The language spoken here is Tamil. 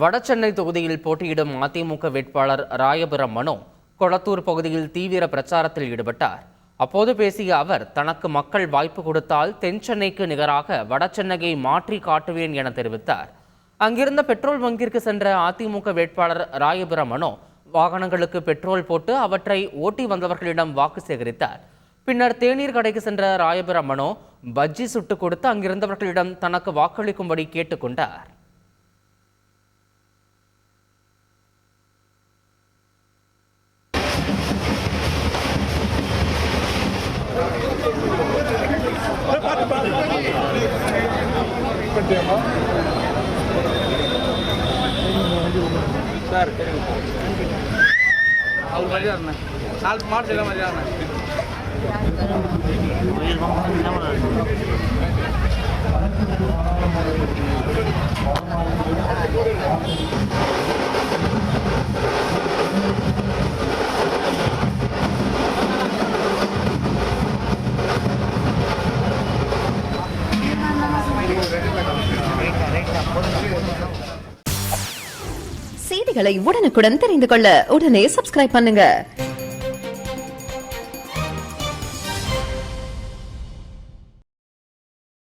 வடசென்னை தொகுதியில் போட்டியிடும் அதிமுக வேட்பாளர் ராயபுரம் மனோ கொளத்தூர் பகுதியில் தீவிர பிரச்சாரத்தில் ஈடுபட்டார். அப்போது பேசிய அவர், தனக்கு மக்கள் வாய்ப்பு கொடுத்தால் தென்சென்னைக்கு நிகராக வடசென்னையை மாற்றி காட்டுவேன் என தெரிவித்தார். அங்கிருந்த பெட்ரோல் பங்கிற்கு சென்ற அதிமுக வேட்பாளர் ராயபுரம் மனோ வாகனங்களுக்கு பெட்ரோல் போட்டு அவற்றை ஓட்டி வந்தவர்களிடம் வாக்கு சேகரித்தார். பின்னர் தேநீர் கடைக்கு சென்ற ராயபுரம் மனோ பஜ்ஜி சுட்டுக் கொடுத்து அங்கிருந்தவர்களிடம் தனக்கு வாக்களிக்கும்படி கேட்டுக்கொண்டார். சார் அவர் மதியாண்ணா 4 மார்ச் எல்லாம் மதியாண்ணா செய்திகளை உடனுக்குடன் தெரிந்து கொள்ள உடனே சப்ஸ்கிரைப் பண்ணுங்க.